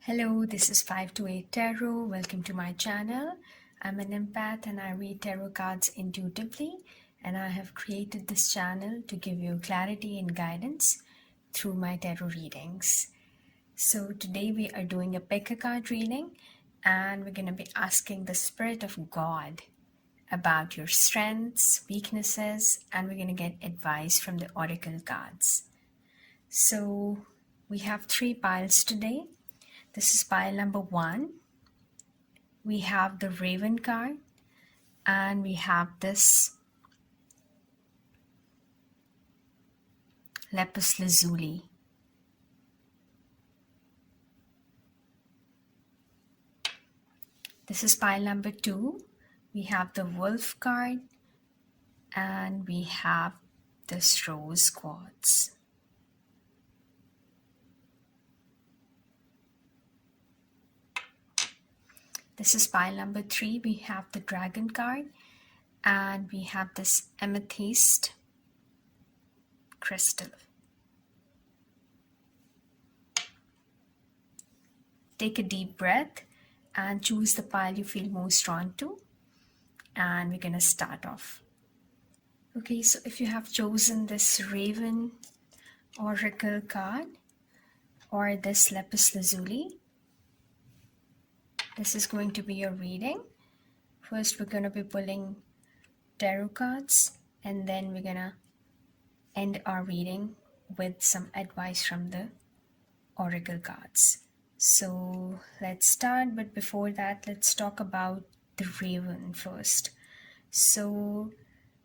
Hello, this is 528 Tarot. Welcome to my channel. I'm an empath and I read tarot cards intuitively, and I have created this channel to give you clarity and guidance through my tarot readings. So today we are doing a pickacard reading, and we're going to be asking the Spirit of God about your strengths, weaknesses, and we're going to get advice from the oracle cards. So we have 3 piles today. This is pile number 1. We have the Raven card, and we have this Lapis Lazuli. This is pile number 2. We have the Wolf card, and we have this Rose quartz. This is pile number 3. We have the Dragon card, and we have this Amethyst crystal. Take a deep breath and choose the pile you feel most drawn to, and we're going to start off. Okay, so if you have chosen this Raven Oracle card or this Lapis Lazuli, this is going to be your reading. First, we're going to be pulling tarot cards, and then we're going to end our reading with some advice from the oracle cards. So let's start, but before that, let's talk about the Raven first. So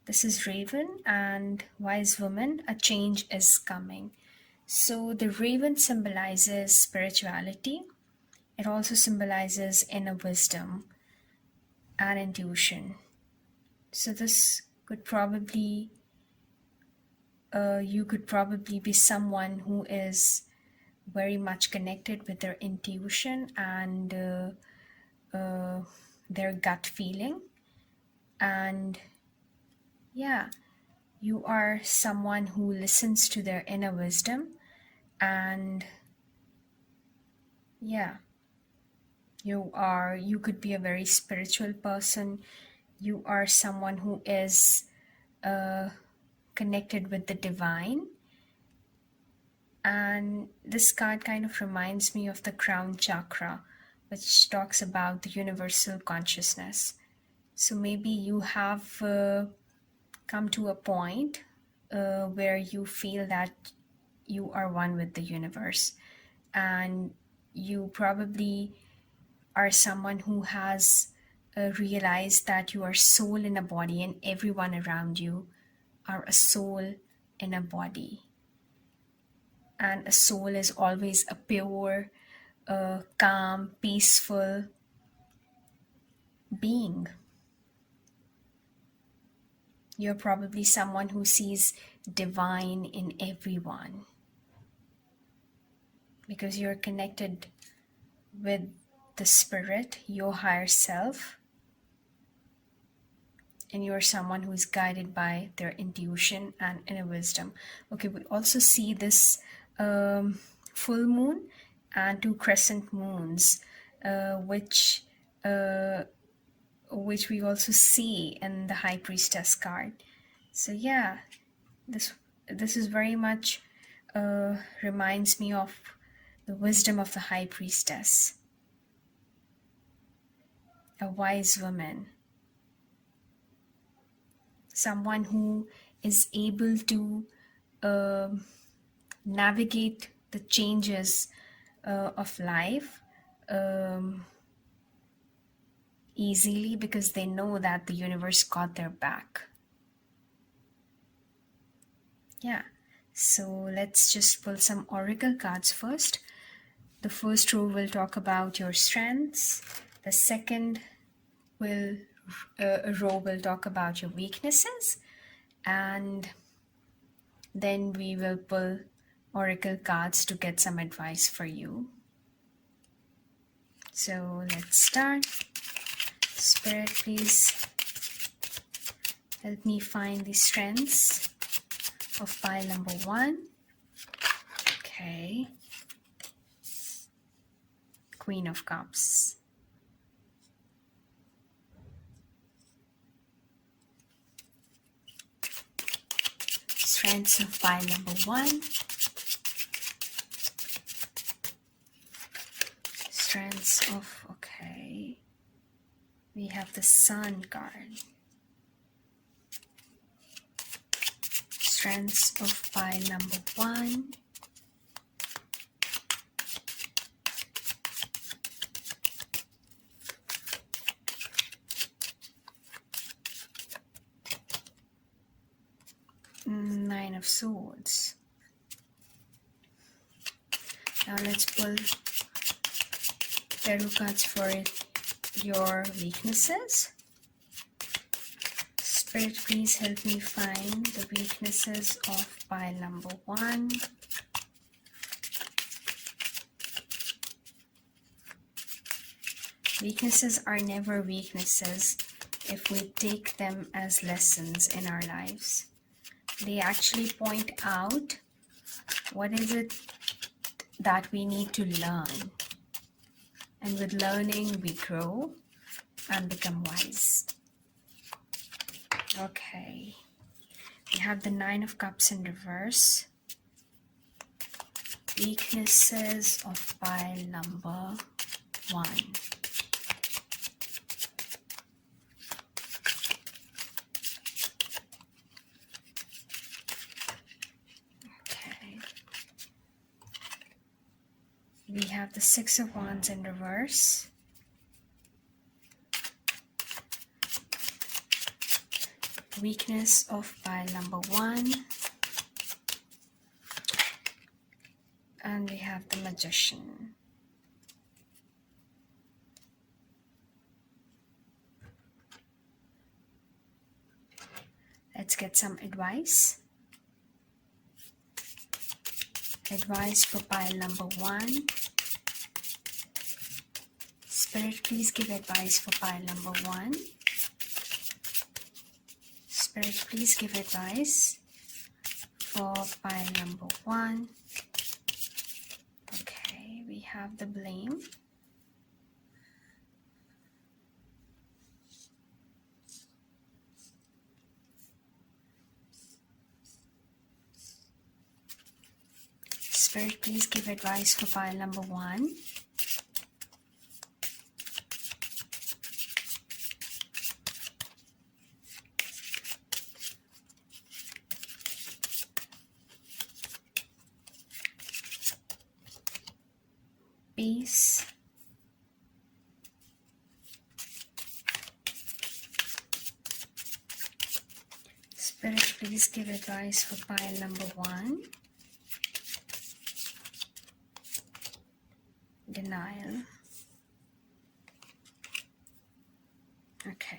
this is Raven and Wise Woman, a change is coming. So the Raven symbolizes spirituality. It also symbolizes inner wisdom and intuition. So this could probably, you could probably be someone who is very much connected with their intuition and their gut feeling. And yeah, you are someone who listens to their inner wisdom, and yeah, you could be a very spiritual person. You are someone who is connected with the divine. And this card kind of reminds me of the crown chakra, which talks about the universal consciousness. So maybe you have come to a point where you feel that you are one with the universe, and you probably are someone who has realized that you are soul in a body, and everyone around you are a soul in a body. And a soul is always a pure, calm, peaceful being. You're probably someone who sees divine in everyone because you're connected with the spirit, your higher self, and you're someone who is guided by their intuition and inner wisdom. Okay, we also see this full moon and 2 crescent moons, which we also see in the High Priestess card. So yeah, this is very much reminds me of the wisdom of the High Priestess, a wise woman, someone who is able to navigate the changes of life easily because they know that the universe got their back. Yeah, so let's just pull some oracle cards first. The first row will talk about your strengths. The second row will talk about your weaknesses, and then we will pull oracle cards to get some advice for you. So let's start. Spirit, please help me find the strengths of pile number 1. Okay. Queen of Cups. Strengths of pile number 1. Strengths of, okay, we have the Sun card. Strengths of pile number 1. Nine of Swords. Now let's pull tarot cards for your weaknesses. Spirit, please help me find the weaknesses of pile number 1. Weaknesses are never weaknesses if we take them as lessons in our lives. They actually point out what is it that we need to learn. And with learning, we grow and become wise. Okay. We have the Nine of Cups in reverse. Weaknesses of pile number 1. We have the Six of Wands in reverse. Weakness of pile number 1. And we have the Magician. Let's get some advice. Advice for pile number 1. Spirit, please give advice for pile number 1. Spirit, please give advice for pile number 1. Okay, we have the Blame. Spirit, please give advice for pile number 1. Peace. Spirit, please give advice for pile number 1. Denial. Okay.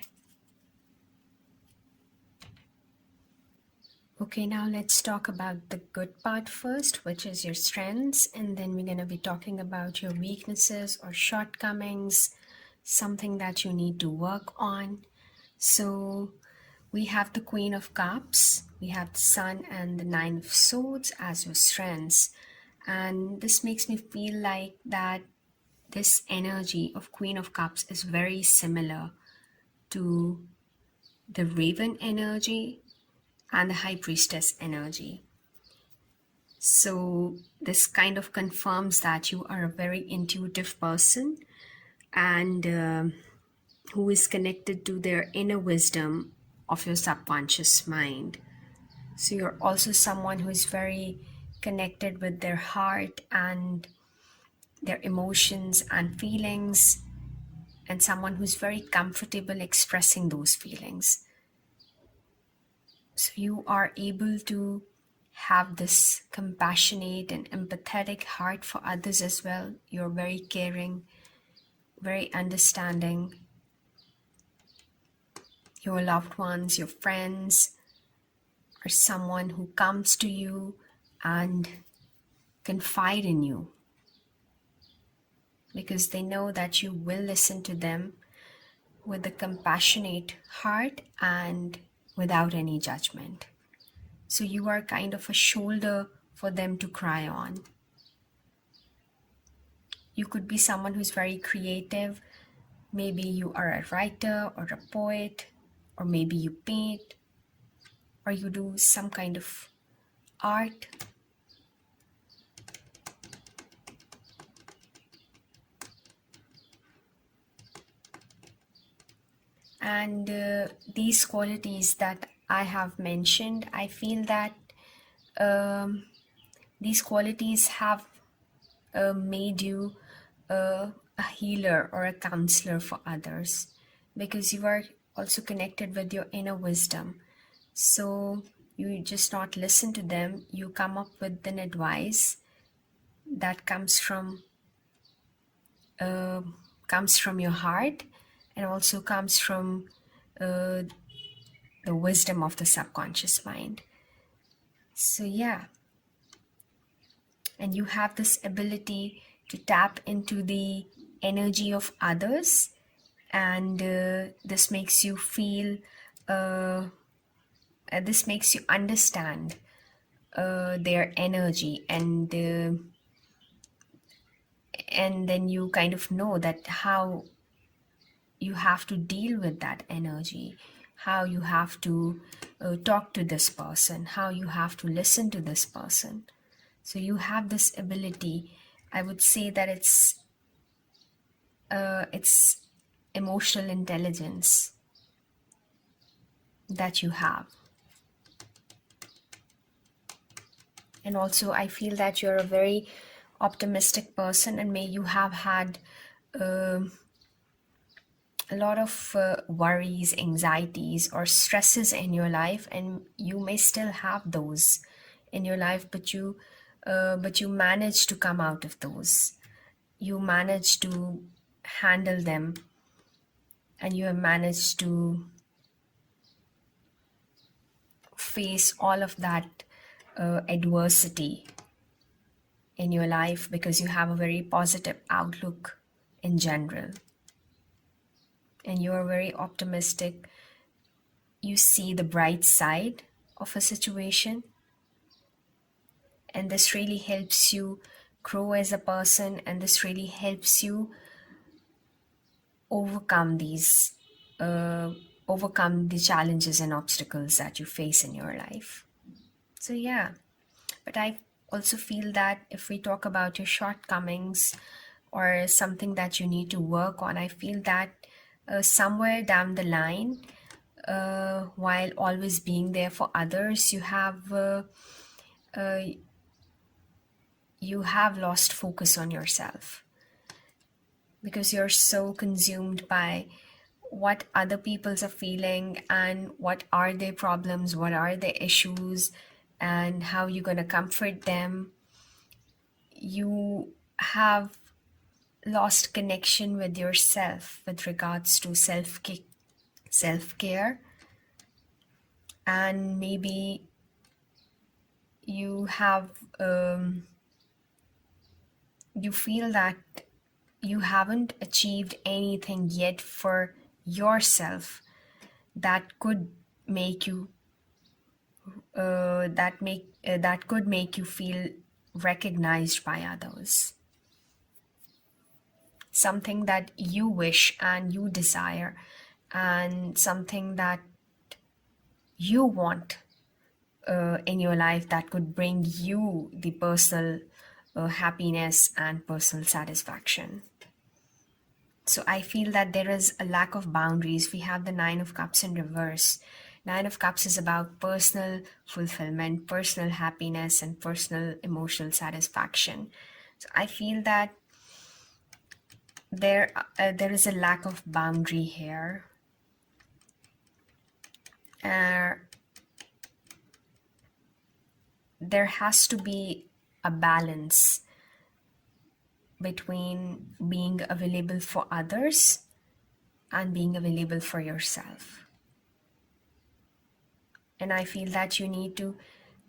Okay, now let's talk about the good part first, which is your strengths, and then we're going to be talking about your weaknesses or shortcomings, something that you need to work on. So we have the Queen of Cups, we have the Sun and the Nine of Swords as your strengths. And this makes me feel like that this energy of Queen of Cups is very similar to the Raven energy and the High Priestess energy. So this kind of confirms that you are a very intuitive person and who is connected to their inner wisdom of your subconscious mind. So you're also someone who is very connected with their heart and their emotions and feelings, and someone who's very comfortable expressing those feelings. So you are able to have this compassionate and empathetic heart for others as well. You're very caring, very understanding. Your loved ones, your friends, or someone who comes to you and confide in you because they know that you will listen to them with a compassionate heart and without any judgment. So you are kind of a shoulder for them to cry on. You could be someone who's very creative. Maybe you are a writer or a poet, or maybe you paint, or you do some kind of art. And these qualities that I have mentioned, I feel that um, these qualities have made you a healer or a counselor for others, because you are also connected with your inner wisdom. So you just not listen to them, you come up with an advice that uh, comes from your heart, and also comes from uh, the wisdom of the subconscious mind. So yeah, and you have this ability to tap into the energy of others, and this makes you feel this makes you understand their energy, and then you kind of know that how you have to deal with that energy, how you have to talk to this person, how you have to listen to this person. So you have this ability. I would say that it's emotional intelligence that you have. And also, I feel that you're a very optimistic person, and may you have had um a lot of worries, anxieties, or stresses in your life, and you may still have those in your life, but you manage to come out of those. You manage to handle them, and you have managed to face all of that adversity in your life, because you have a very positive outlook in general, and you are very optimistic. You see the bright side of a situation, and this really helps you grow as a person, and this really helps you overcome these uh, overcome the challenges and obstacles that you face in your life. So yeah, but I also feel that if we talk about your shortcomings or something that you need to work on, I feel that somewhere down the line, while always being there for others, uh, you have lost focus on yourself, because you're so consumed by what other people's are feeling, and what are their problems, what are their issues, and how you're going to comfort them. You have lost connection with yourself with regards to self-care, and maybe you have you feel that you haven't achieved anything yet for yourself that could make you that could make you feel recognized by others, something that you wish and you desire, and something that you want in your life, that could bring you the personal happiness and personal satisfaction. So I feel that there is a lack of boundaries. We have the Nine of Cups in reverse. Nine of Cups is about personal fulfillment, personal happiness, and personal emotional satisfaction. So I feel that there is a lack of boundary here. Uh, there has to be a balance between being available for others and being available for yourself. And I feel that you need to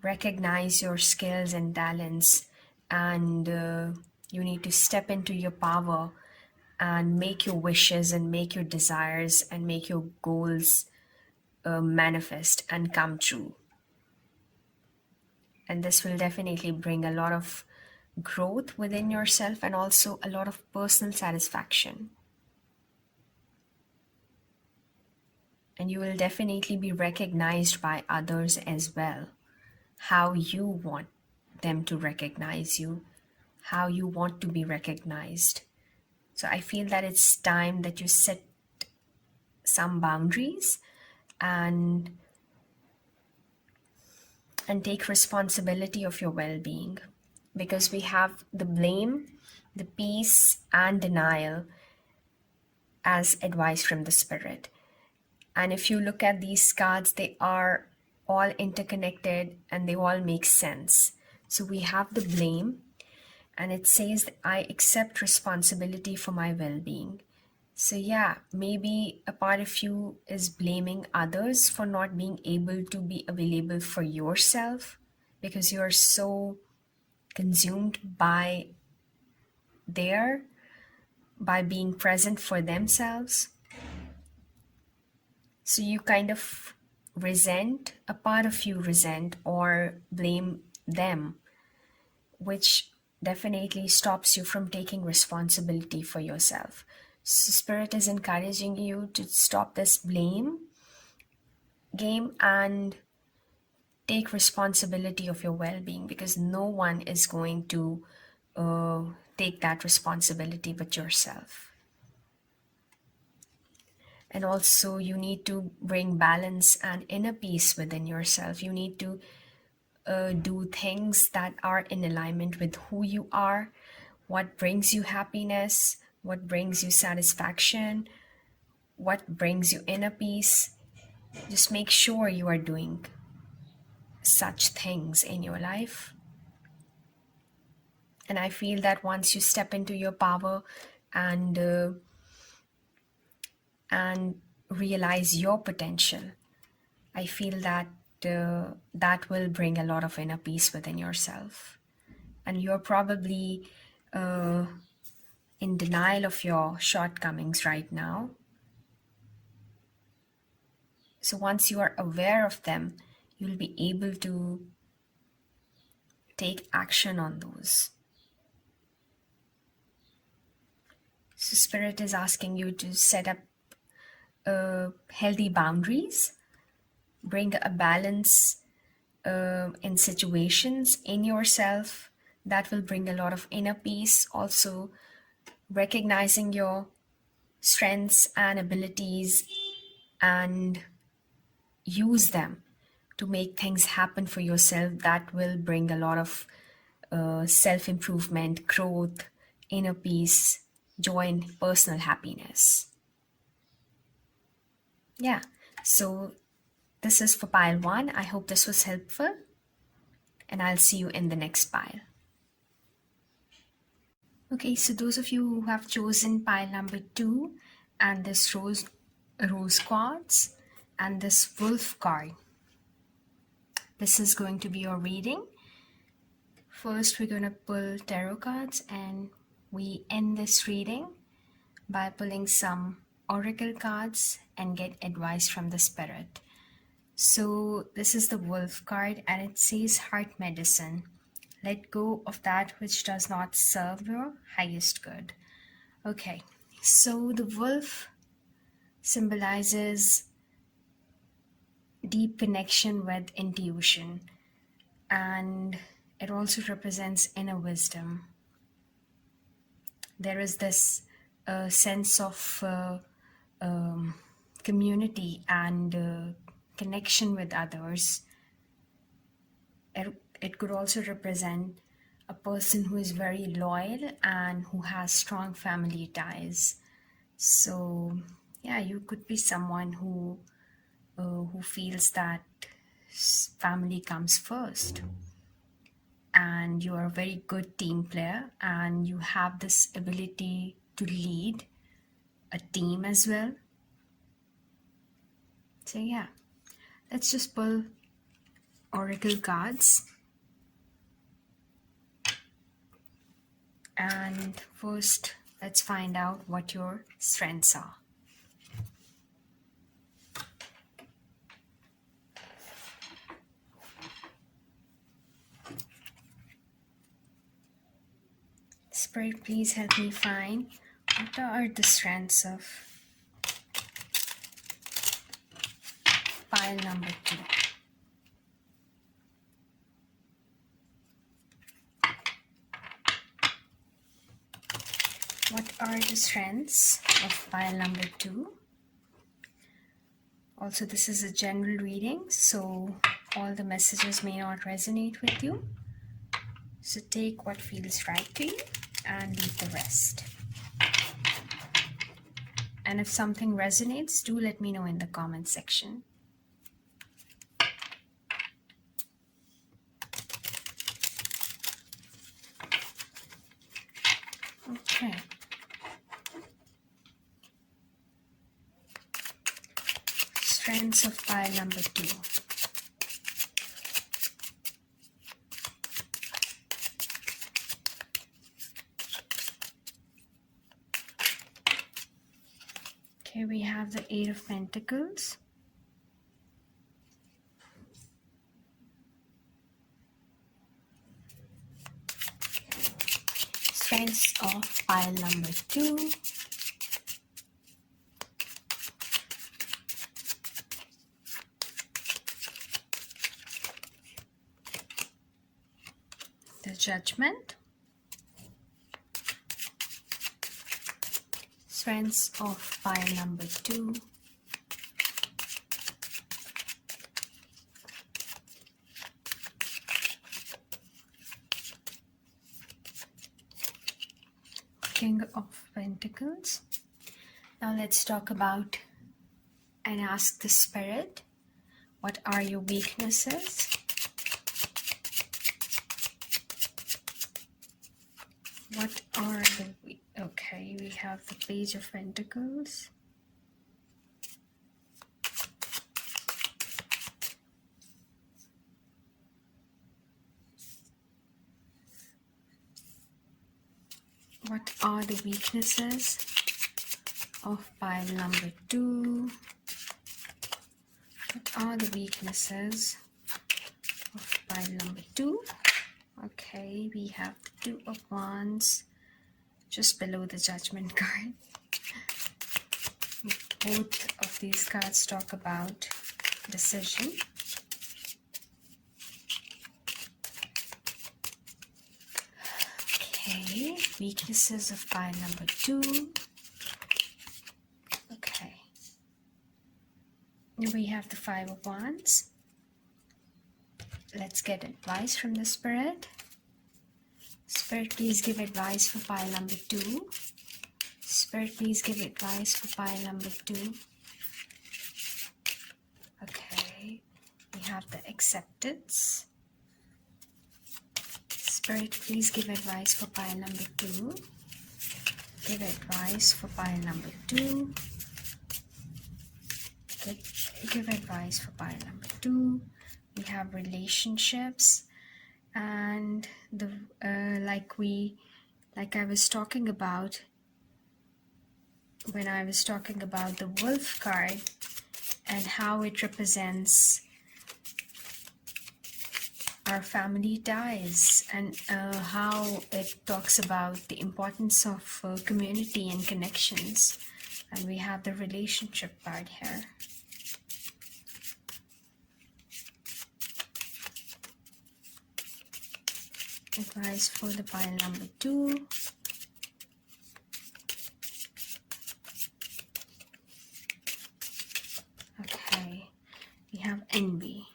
recognize your skills and talents, and you need to step into your power and make your wishes and make your desires and make your goals manifest and come true. And this will definitely bring a lot of growth within yourself and also a lot of personal satisfaction. And you will definitely be recognized by others as well. How you want them to recognize you, how you want to be recognized. So I feel that it's time that you set some boundaries and take responsibility of your well-being, because we have the blame, the peace and denial as advice from the spirit. And if you look at these cards, they are all interconnected and they all make sense. So we have the blame, and it says that I accept responsibility for my well-being. So yeah, maybe a part of you is blaming others for not being able to be available for yourself because you're so consumed by being present for themselves. So you kind of resent, a part of you resent or blame them, which definitely stops you from taking responsibility for yourself. So Spirit is encouraging you to stop this blame game and take responsibility of your well-being, because no one is going to uh, take that responsibility but yourself. And also, you need to bring balance and inner peace within yourself. You need to do things that are in alignment with who you are, what brings you happiness, what brings you satisfaction, what brings you inner peace. Just make sure you are doing such things in your life. And I feel that once you step into your power and realize your potential, I feel that that will bring a lot of inner peace within yourself. And you're probably uh, in denial of your shortcomings right now. So once you are aware of them, you'll be able to take action on those. So Spirit is asking you to set up healthy boundaries, bring a balance in situations in yourself that will bring a lot of inner peace. Also, recognizing your strengths and abilities and use them to make things happen for yourself that will bring a lot of self improvement, growth, inner peace, joy, and personal happiness. Yeah, so this is for pile one. I hope this was helpful, and I'll see you in the next pile. Okay, so those of you who have chosen pile number two and this rose quartz and this wolf card, this is going to be your reading. First, we're going to pull tarot cards, and we end this reading by pulling some oracle cards and get advice from the spirit. So this is the wolf card, and it says heart medicine. Let go of that which does not serve your highest good. Okay, so the wolf symbolizes deep connection with intuition, and it also represents inner wisdom. There is this sense of community and connection with others. It could also represent a person who is very loyal and who has strong family ties. So, yeah, you could be someone who feels that family comes first, and you are a very good team player, and you have this ability to lead a team as well. So yeah, let's just pull oracle cards. And first, let's find out what your strengths are. Spirit, please help me find what are the strengths of pile number 2. What are the strengths of pile number 2? Also, this is a general reading, so all the messages may not resonate with you. So take what feels right to you and leave the rest. And if something resonates, do let me know in the comment section. Okay. Strengths of pile number 2. Okay, we have the 8 of Pentacles. Strengths of pile number 2. The Judgment. Strengths of pile number 2. King of Pentacles. Now let's talk about and ask the Spirit, what are your weaknesses? What are the... Okay, we have the Page of Pentacles. What are the weaknesses of pile number 2? What are the weaknesses of pile number 2? Okay, we have the 2 of Wands just below the Judgment card. Both of these cards talk about decision. Okay, weaknesses of pile number 2. Okay. Now we have the 5 of Wands. Let's get advice from the Spirit. Spirit, please give advice for pile number 2. Spirit, please give advice for pile number 2. Okay, we have the Acceptance. Spirit, please give advice for pile number 2. Give advice for pile number 2. Give advice for pile number 2. We have relationships, and the like I was talking about when I was talking about the Wolf card and how it represents our family ties, and how it talks about the importance of community and connections. And we have the relationship part here. Advice for the pile number 2. Okay, we have envy.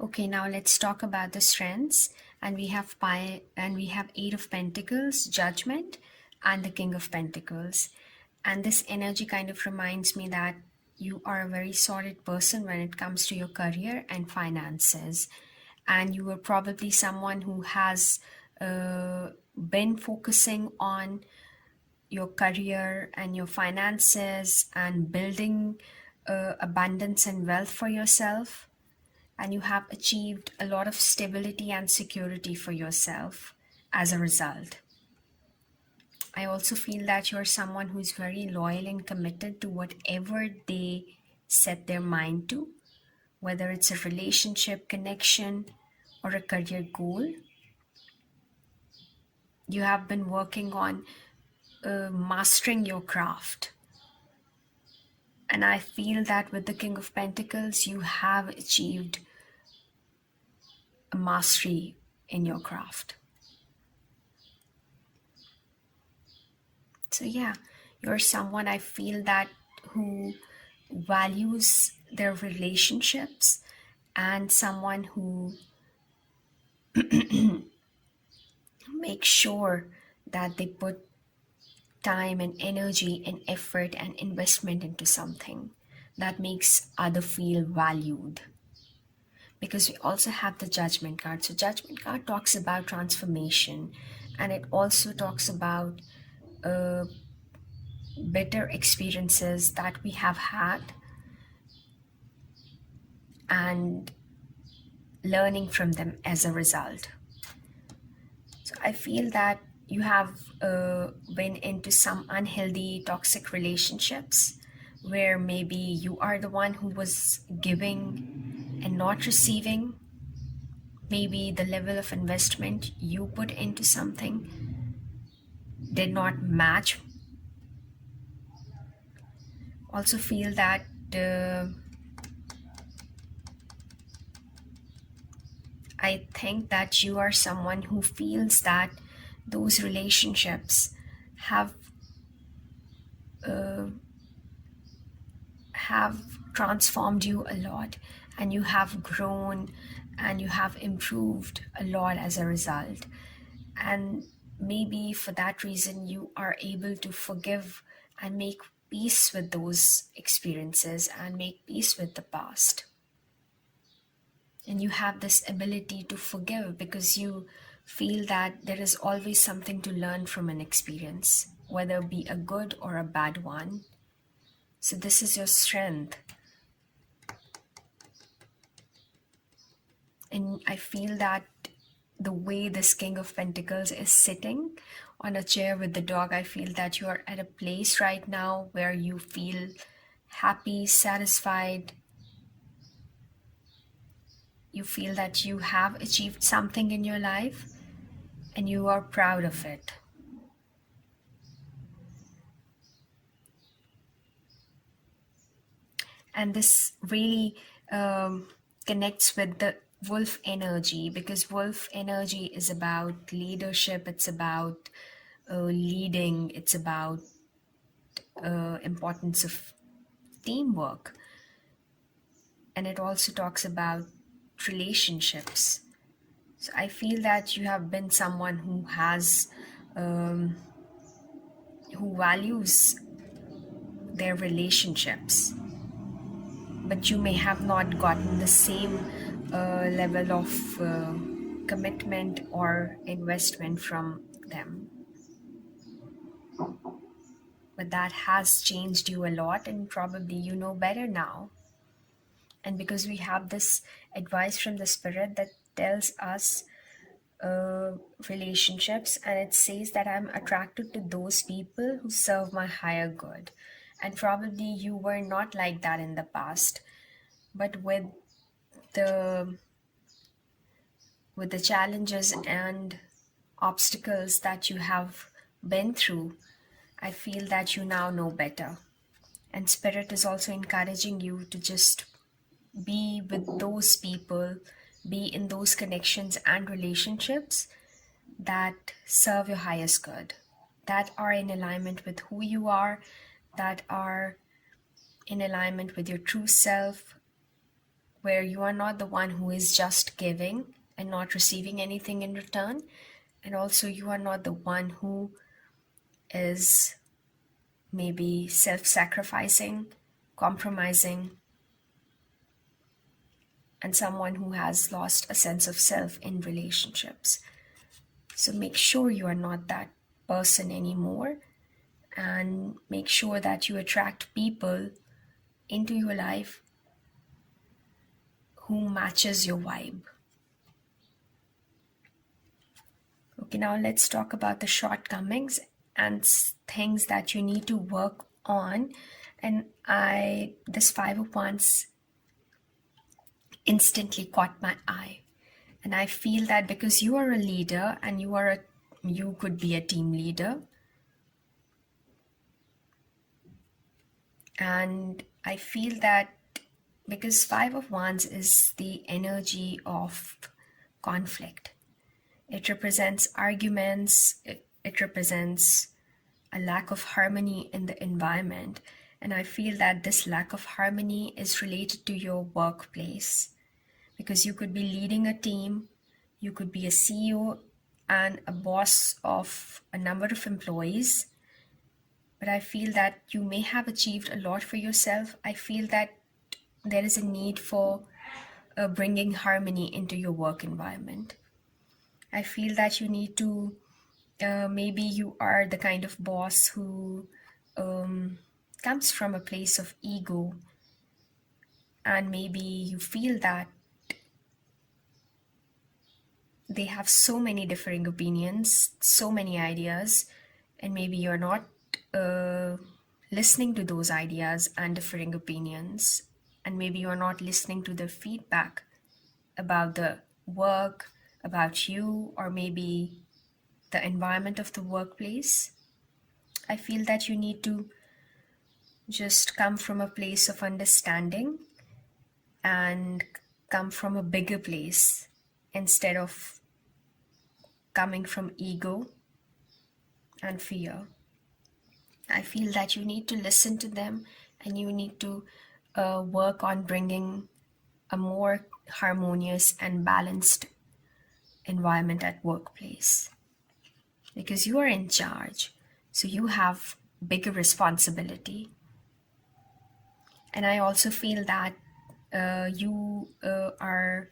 Okay, now let's talk about the strengths. And we have 8 of Pentacles, Judgment, and the King of Pentacles. And this energy kind of reminds me that you are a very solid person when it comes to your career and finances. And you are probably someone who has been focusing on your career and your finances and building abundance and wealth for yourself. And you have achieved a lot of stability and security for yourself as a result. I also feel that you're someone who's very loyal and committed to whatever they set their mind to, whether it's a relationship, connection, or a career goal. You have been working on mastering your craft. And I feel that with the King of Pentacles, you have achieved a mastery in your craft. So, yeah, you're someone I feel that who values their relationships and someone who makes sure that they put time and energy and effort and investment into something that makes other feel valued. Because we also have the judgment card. So judgment card talks about transformation, and it also talks about uh, better experiences that we have had and learning from them as a result. So I feel that you have been into some unhealthy, toxic relationships where maybe you are the one who was giving and not receiving. Maybe the level of investment you put into something did not match. Also feel that uh, I think that you are someone who feels that those relationships have uh, have transformed you a lot, and you have grown and you have improved a lot as a result. And maybe for that reason you are able to forgive and make peace with those experiences and make peace with the past. And you have this ability to forgive because you feel that there is always something to learn from an experience, whether it be a good or a bad one. So this is your strength. And I feel that the way this King of Pentacles is sitting on a chair with the dog, I feel that you are at a place right now where you feel happy, satisfied. You feel that you have achieved something in your life and you are proud of it. And this really connects with the wolf energy, because wolf energy is about leadership, it's about leading, it's about importance of teamwork, and it also talks about relationships. So I feel that you have been someone who has who values their relationships, but you may have not gotten the same level of commitment or investment from them. But that has changed you a lot, and probably you know better now. And because we have this advice from the spirit that tells us uh, relationships, and it says that I'm attracted to those people who serve my higher good. And probably you were not like that in the past, but the with the challenges and obstacles that you have been through, I feel that you now know better. And Spirit is also encouraging you to just be with those people, be in those connections and relationships that serve your highest good, that are in alignment with who you are, that are in alignment with your true self, where you are not the one who is just giving and not receiving anything in return. And also, you are not the one who is maybe self sacrificing, compromising, and someone who has lost a sense of self in relationships. So make sure you are not that person anymore, and make sure that you attract people into your life who matches your vibe. Okay, now let's talk about the shortcomings and things that you need to work on. And this Five of Wands instantly caught my eye. And I feel that because you are a leader and you could be a team leader. And I feel that because Five of Wands is the energy of conflict. It represents arguments, it represents a lack of harmony in the environment. And I feel that this lack of harmony is related to your workplace, because you could be leading a team, you could be a CEO and a boss of a number of employees. But I feel that you may have achieved a lot for yourself. I feel that there is a need for bringing harmony into your work environment. I feel that you need to, maybe you are the kind of boss who comes from a place of ego, and maybe you feel that they have so many differing opinions, so many ideas, and maybe you're not uh, listening to those ideas and differing opinions, and maybe you're not listening to their feedback about the work, about you, or maybe the environment of the workplace. I feel that you need to just come from a place of understanding and come from a bigger place instead of coming from ego and fear. I feel that you need to listen to them, and you need to work on bringing a more harmonious and balanced environment at workplace, because you are in charge, so you have bigger responsibility. And I also feel that you are,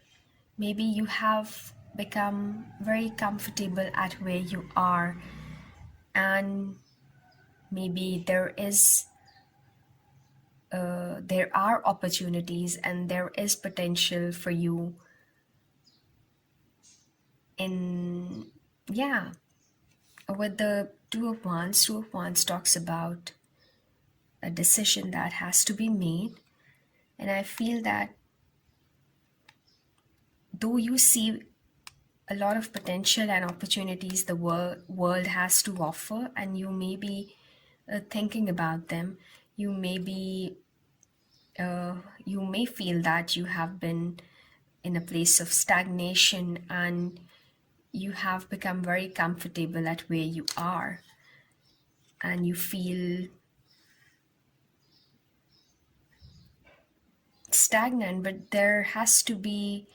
maybe you have become very comfortable at where you are, and maybe there are opportunities and there is potential for you in, yeah, with the Two of Wands talks about a decision that has to be made. And I feel that though you see a lot of potential and opportunities the world has to offer, and you may be thinking about them, you may be you may feel that you have been in a place of stagnation, and you have become very comfortable at where you are, and you feel stagnant. But there has to be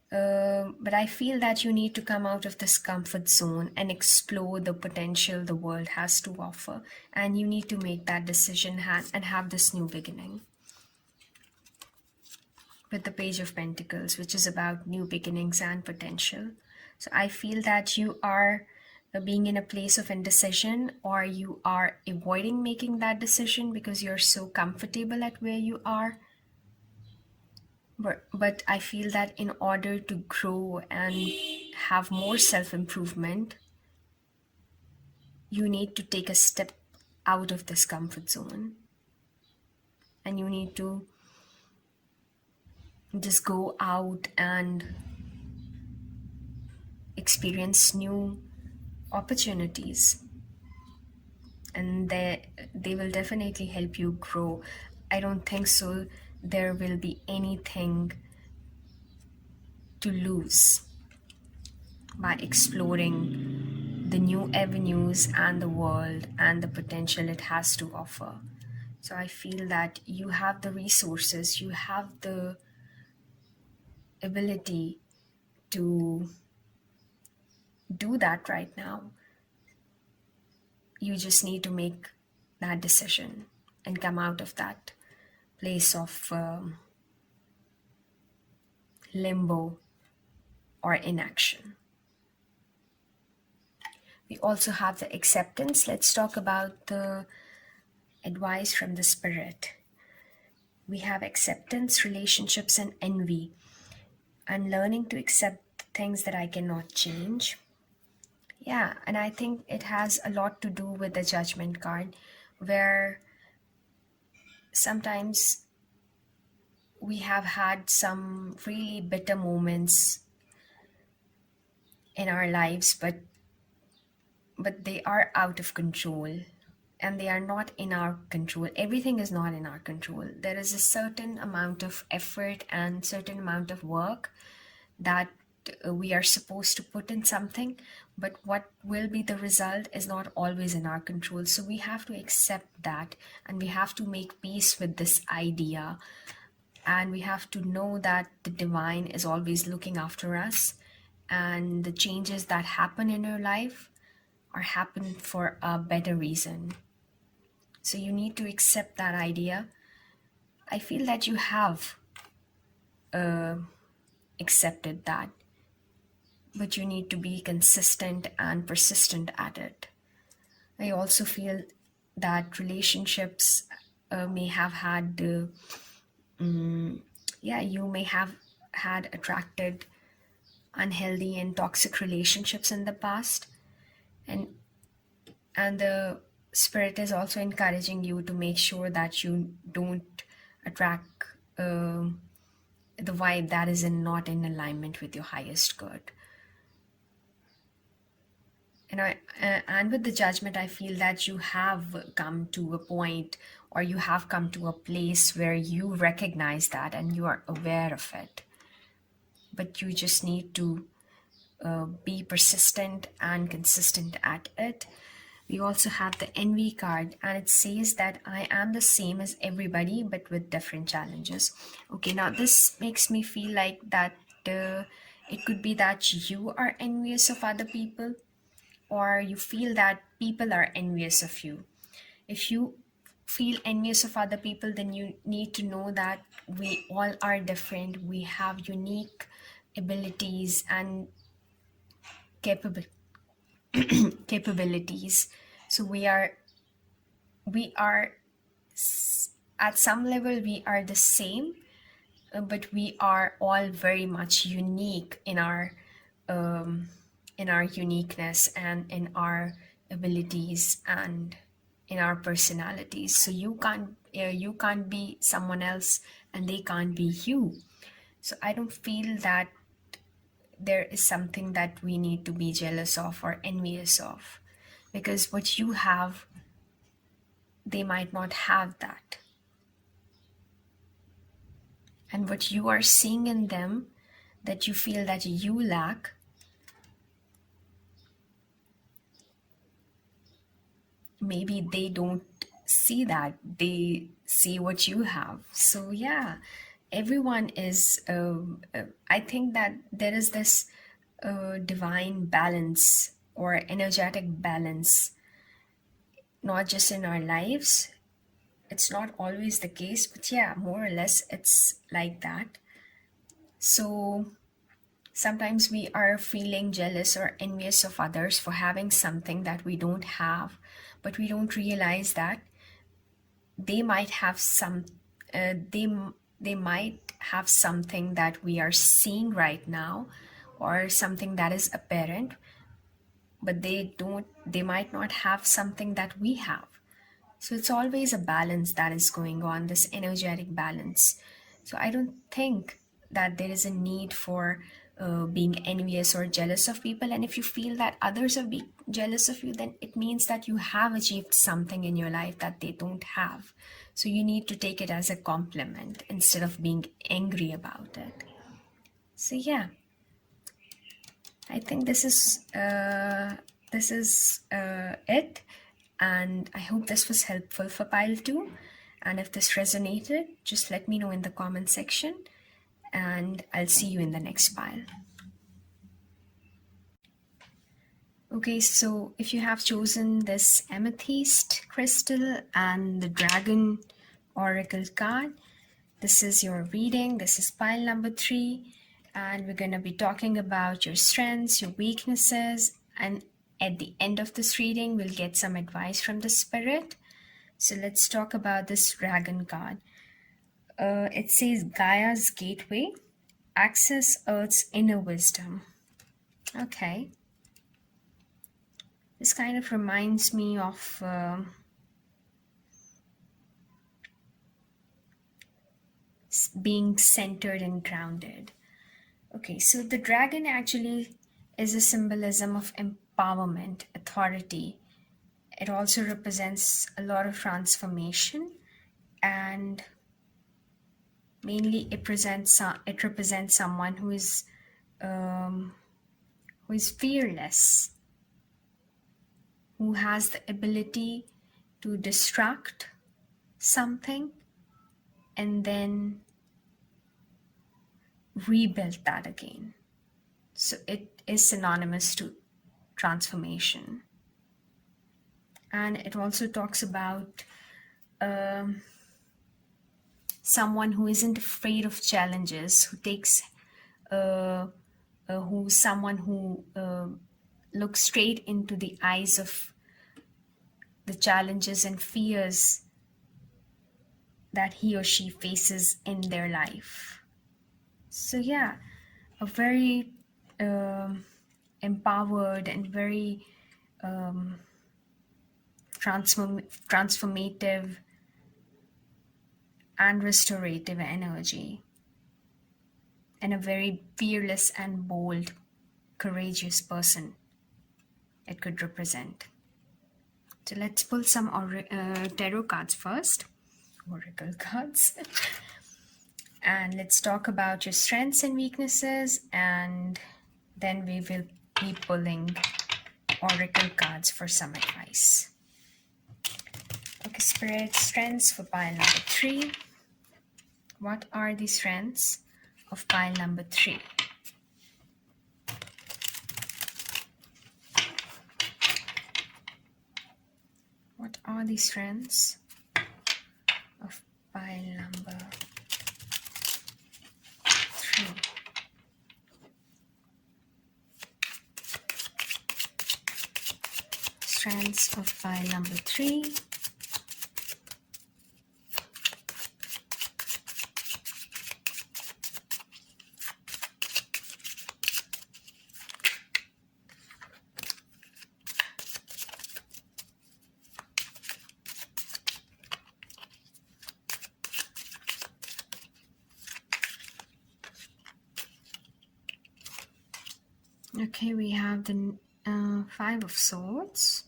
but I feel that you need to come out of this comfort zone and explore the potential the world has to offer, and you need to make that decision and have this new beginning with the Page of Pentacles, which is about new beginnings and potential. So I feel that you are being in a place of indecision, or you are avoiding making that decision because you're so comfortable at where you are. But I feel that in order to grow and have more self improvement, you need to take a step out of this comfort zone, and you need to just go out and experience new opportunities, and they will definitely help you grow. I don't think so there will be anything to lose by exploring the new avenues and the world and the potential it has to offer. So I feel that you have the resources, you have the ability to do that right now. You just need to make that decision and come out of that place of limbo or inaction. We also have the acceptance. Let's talk about the advice from the spirit. We have acceptance, relationships, and envy. I'm learning to accept things that I cannot change. Yeah, and I think it has a lot to do with the judgment card, where sometimes we have had some really bitter moments in our lives, but they are out of control, and they are not in our control. Everything is not in our control. There is a certain amount of effort and certain amount of work that we are supposed to put in something, but what will be the result is not always in our control. So we have to accept that, and we have to make peace with this idea, and we have to know that the divine is always looking after us, and the changes that happen in your life are happen for a better reason. So you need to accept that idea. I feel that you have uh, accepted that, but you need to be consistent and persistent at it. I also feel that relationships may have had, yeah, you may have had attracted unhealthy and toxic relationships in the past, and the spirit is also encouraging you to make sure that you don't attract the vibe that is not in alignment with your highest good. And with the judgment, I feel that you have come to a point, or you have come to a place where you recognize that and you are aware of it, but you just need to be persistent and consistent at it. We also have the envy card, and it says that I am the same as everybody but with different challenges. Okay, now this makes me feel like that it could be that you are envious of other people, or you feel that people are envious of you. If you feel envious of other people, then you need to know that we all are different. We have unique abilities and capable capabilities. So we are at some level we are the same, but we are all very much unique um, in our uniqueness and in our abilities and in our personalities. So you can't be someone else, and they can't be you. So I don't feel that there is something that we need to be jealous of or envious of, because what you have, they might not have that. And what you are seeing in them that you feel that you lack, maybe they don't see that. They see what you have. So yeah, everyone is I think that there is this divine balance or energetic balance, not just in our lives. It's not always the case, but yeah, more or less it's like that. So sometimes we are feeling jealous or envious of others for having something that we don't have, but we don't realize that they might have some they they might have something that we are seeing right now, or something that is apparent, but they might not have something that we have. So it's always a balance that is going on, this energetic balance. So I don't think that there is a need for being envious or jealous of people. And if you feel that others are being jealous of you, then it means that you have achieved something in your life that they don't have. So you need to take it as a compliment instead of being angry about it. So yeah, I think this is it, and I hope this was helpful for pile two. And if this resonated, just let me know in the comment section, and I'll see you in the next pile. Okay, so if you have chosen this amethyst crystal and the dragon oracle card, this is your reading. This is pile number 3, and we're going to be talking about your strengths, your weaknesses, and at the end of this reading, we'll get some advice from the spirit. So let's talk about this dragon card. It says Gaia's gateway, access Earth's inner wisdom. Okay. This kind of reminds me of being centered and grounded. Okay, so the dragon actually is a symbolism of empowerment, authority. It also represents a lot of transformation, and mainly it represents someone um, who is fearless, who has the ability to distract something and then rebuild that again. So it is synonymous to transformation. And it also talks about um, someone who isn't afraid of challenges, who takes, who's someone who looks straight into the eyes of the challenges and fears that he or she faces in their life. So, yeah, a very empowered and very transformative and restorative energy, and a very fearless and bold, courageous person it could represent. So let's pull some tarot cards first, oracle cards. And let's talk about your strengths and weaknesses, and then we will be pulling oracle cards for some advice. Okay, Spirit, strengths for pile number 3. What are the strengths of pile number 3? What are the strengths of pile number 3? Strengths of pile number 3. Okay, we have the 5 of Swords.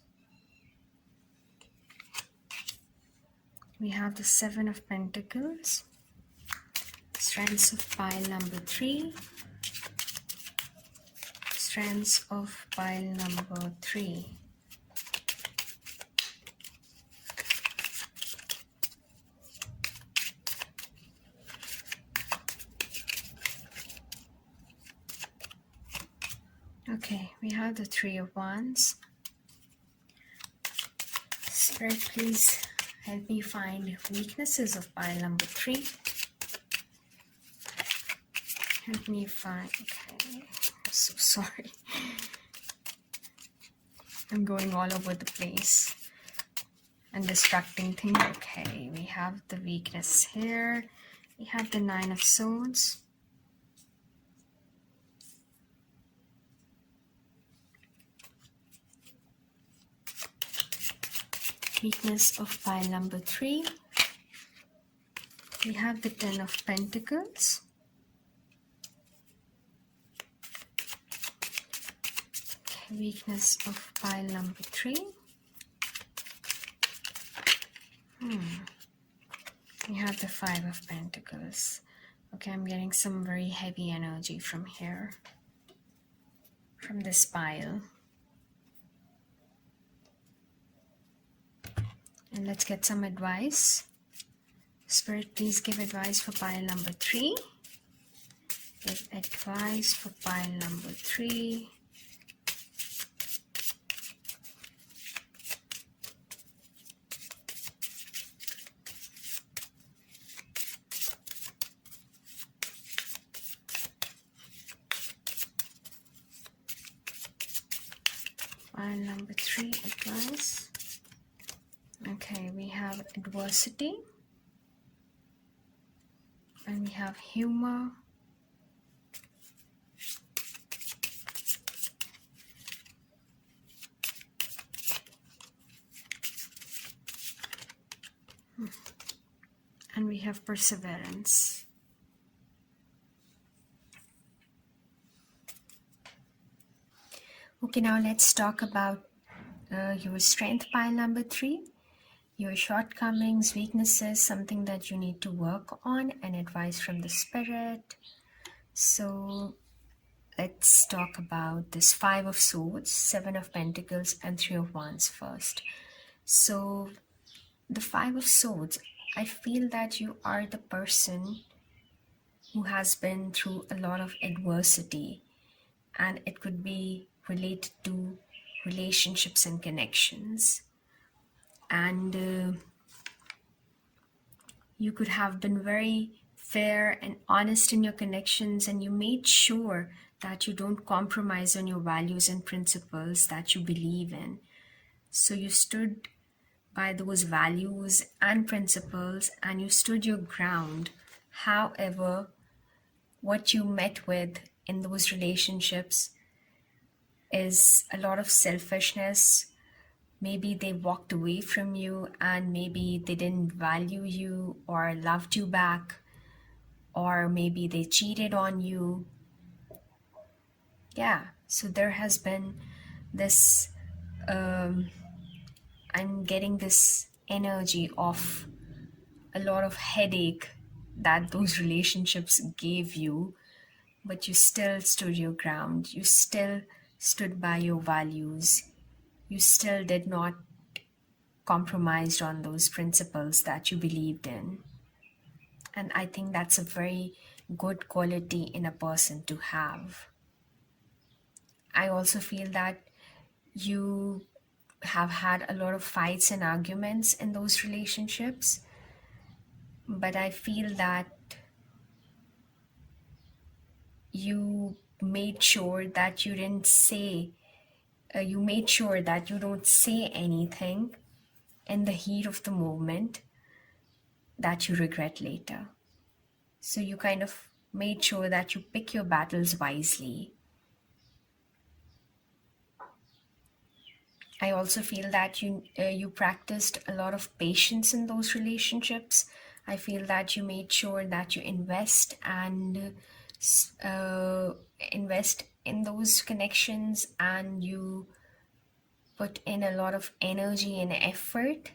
We have the 7 of Pentacles. Strengths of pile number 3. Strengths of pile number 3. Okay, we have the 3 of Wands. Spirit, please help me find weaknesses of pile number 3. Help me find. Okay, I'm so sorry. I'm going all over the place and distracting things. Okay, we have the weakness here. We have the 9 of Swords. Weakness of pile number 3. We have the 10 of Pentacles. Okay, weakness of pile number 3. We have the 5 of Pentacles. Okay, I'm getting some very heavy energy from here, from this pile. And let's get some advice. Spirit, please give advice for pile number 3. Give advice for pile number 3. Pile number 3, advice. Okay, we have adversity. And we have humor. And we have perseverance. Okay, now let's talk about your strength pile number 3. Your shortcomings, weaknesses, something that you need to work on, and advice from the spirit. So let's talk about this 5 of Swords, 7 of Pentacles, and 3 of Wands first. So the 5 of Swords, I feel that you are the person who has been through a lot of adversity, and it could be related to relationships and connections. And you could have been very fair and honest in your connections, and you made sure that you don't compromise on your values and principles that you believe in. So you stood by those values and principles and you stood your ground. However, what you met with in those relationships is a lot of selfishness. Maybe they walked away from you and maybe they didn't value you or loved you back, or maybe they cheated on you. Yeah, so there has been this, I'm getting this energy of a lot of headache that those relationships gave you, but you still stood your ground. You still stood by your values. You still did not compromise on those principles that you believed in. And I think that's a very good quality in a person to have. I also feel that you have had a lot of fights and arguments in those relationships, but I feel that you made sure that you didn't say, you made sure that you don't say anything in the heat of the moment that you regret later. So you kind of made sure that you pick your battles wisely. I also feel that you practiced a lot of patience in those relationships. I feel that you made sure that you uh, invest in those connections, and you put in a lot of energy and effort.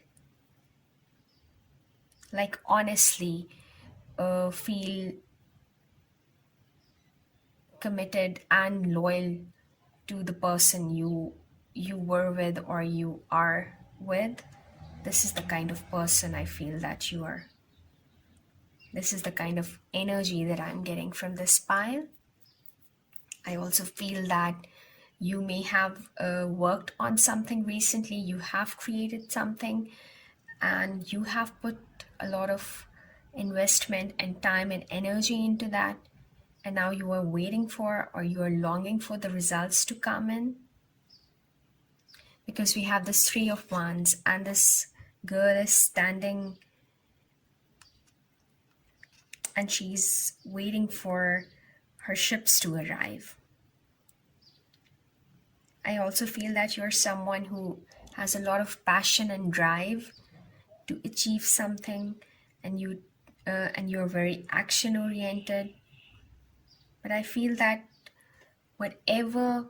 Like honestly, feel committed and loyal to the person you were with or you are with. This is the kind of person I feel that you are. This is the kind of energy that I'm getting from this pile. I also feel that you may have worked on something recently. You have created something and you have put a lot of investment and time and energy into that. And now you are waiting for, or you are longing for, the results to come in. Because we have this 3 of Wands and this girl is standing and she's waiting for her ships to arrive. I also feel that you're someone who has a lot of passion and drive to achieve something, and you're very action oriented. But I feel that whatever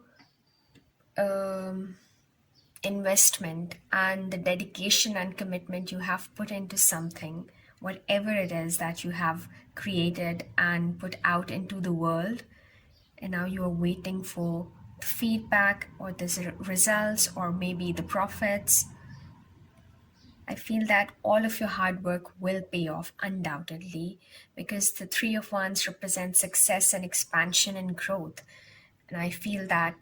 investment and the dedication and commitment you have put into something, whatever it is that you have created and put out into the world, and now you are waiting for the feedback or the results or maybe the profits. I feel that all of your hard work will pay off undoubtedly, because the 3 of Wands represents success and expansion and growth. And I feel that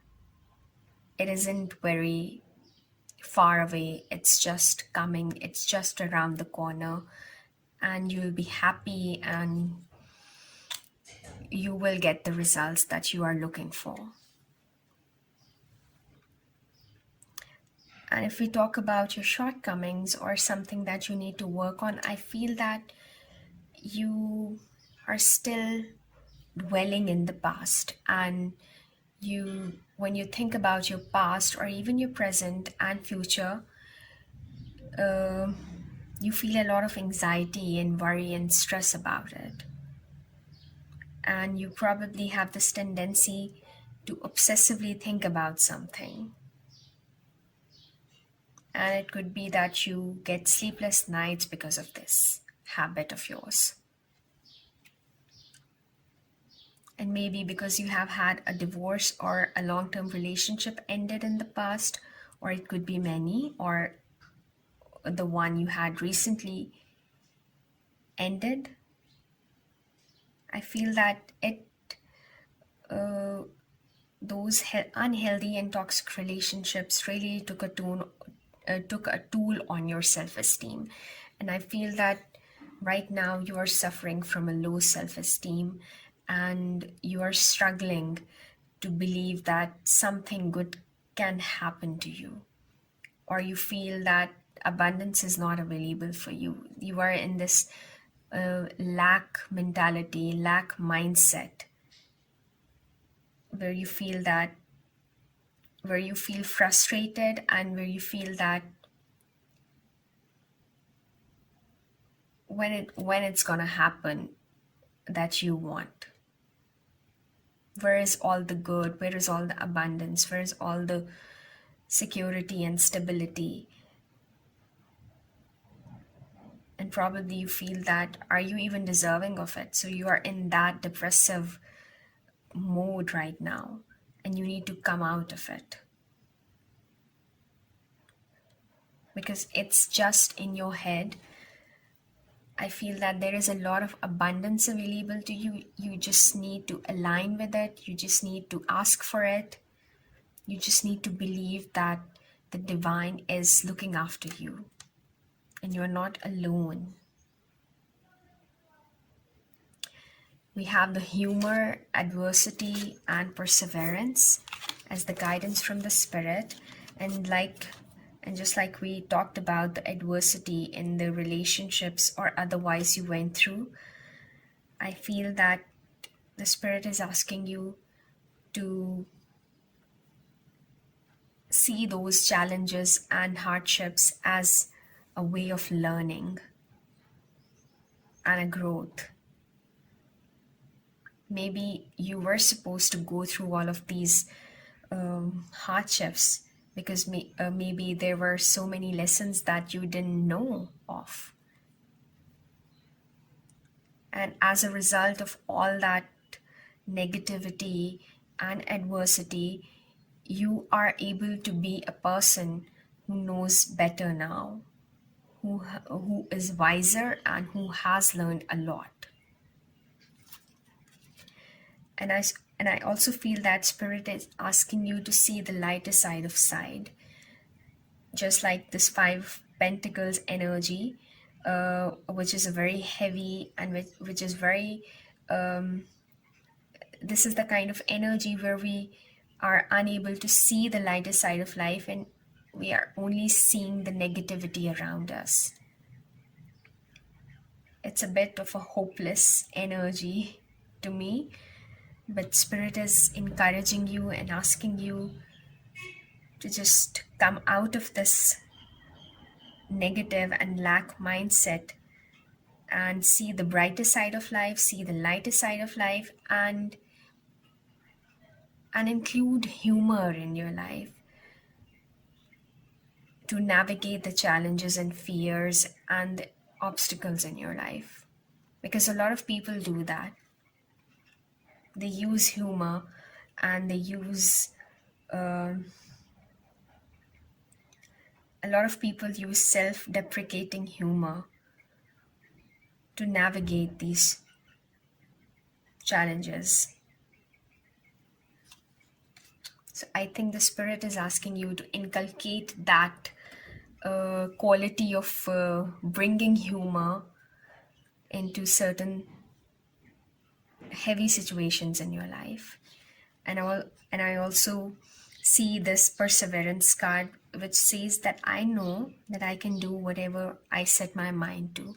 it isn't very far away, it's just coming, it's just around the corner, and you'll be happy and you will get the results that you are looking for. And if we talk about your shortcomings or something that you need to work on, I feel that you are still dwelling in the past, and when you think about your past or even your present and future, you feel a lot of anxiety and worry and stress about it. And you probably have this tendency to obsessively think about something. And it could be that you get sleepless nights because of this habit of yours. And maybe because you have had a divorce or a long term relationship ended in the past, or it could be many, or the one you had recently ended. I feel that uh, those unhealthy and toxic relationships really took a toll on your self-esteem. And I feel that right now you are suffering from a low self-esteem, and you are struggling to believe that something good can happen to you, or you feel that abundance is not available for you. You are in this lack mentality, lack mindset, where you feel that, where you feel frustrated, and where you feel that when it's gonna happen that you want. Where is all the good? Where is all the abundance? Where is all the security and stability? And probably you feel that, are you even deserving of it? So you are in that depressive mode right now, and you need to come out of it, because it's just in your head. I feel that there is a lot of abundance available to you. You just need to align with it. You just need to ask for it. You just need to believe that the divine is looking after you and you're not alone. We have the humor, adversity, and perseverance as the guidance from the spirit. And just like we talked about the adversity in the relationships or otherwise you went through, I feel that the spirit is asking you to see those challenges and hardships as a way of learning and a growth. Maybe you were supposed to go through all of these hardships because maybe there were so many lessons that you didn't know of. And as a result of all that negativity and adversity, you are able to be a person who knows better now, who is wiser, and who has learned a lot. And I also feel that spirit is asking you to see the lighter side of side, just like this five pentacles energy, which is a very heavy, and which is very this is the kind of energy where we are unable to see the lighter side of life, and we are only seeing the negativity around us. It's a bit of a hopeless energy to me, but spirit is encouraging you and asking you to just come out of this negative and lack mindset and see the brighter side of life, see the lighter side of life, and include humor in your life to navigate the challenges and fears and the obstacles in your life. Because a lot of people do that. They use humor, and they use a lot of people use self-deprecating humor to navigate these challenges. So I think the spirit is asking you to inculcate that quality of bringing humor into certain heavy situations in your life. And I also see this perseverance card, which says that I know that I can do whatever I set my mind to.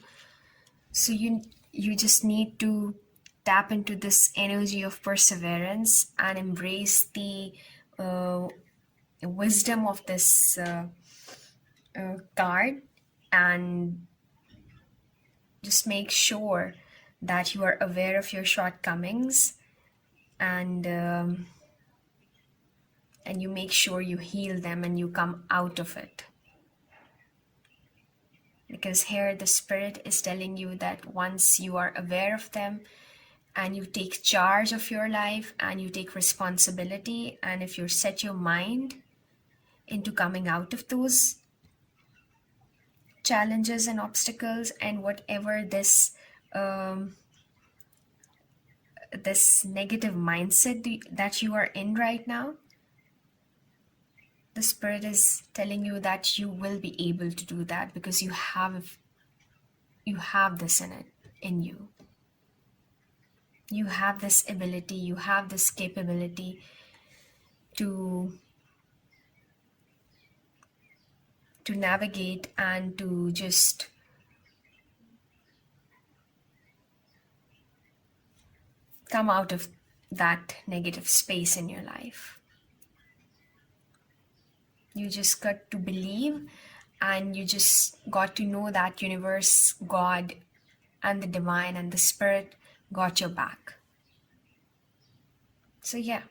So you just need to tap into this energy of perseverance and embrace the uh, wisdom of this card, and just make sure that you are aware of your shortcomings, and you make sure you heal them and you come out of it. Because here the Spirit is telling you that once you are aware of them and you take charge of your life and you take responsibility, and if you set your mind into coming out of those challenges and obstacles and whatever this negative mindset that you are in right now, the Spirit is telling you that you will be able to do that because you have this in you. You have this ability, you have this capability to navigate and to just come out of that negative space in your life. You just got to believe, and you just got to know that universe, God, and the divine and the Spirit got your back. So yeah,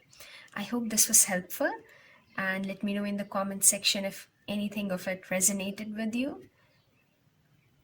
I hope this was helpful, and let me know in the comment section if anything of it resonated with you.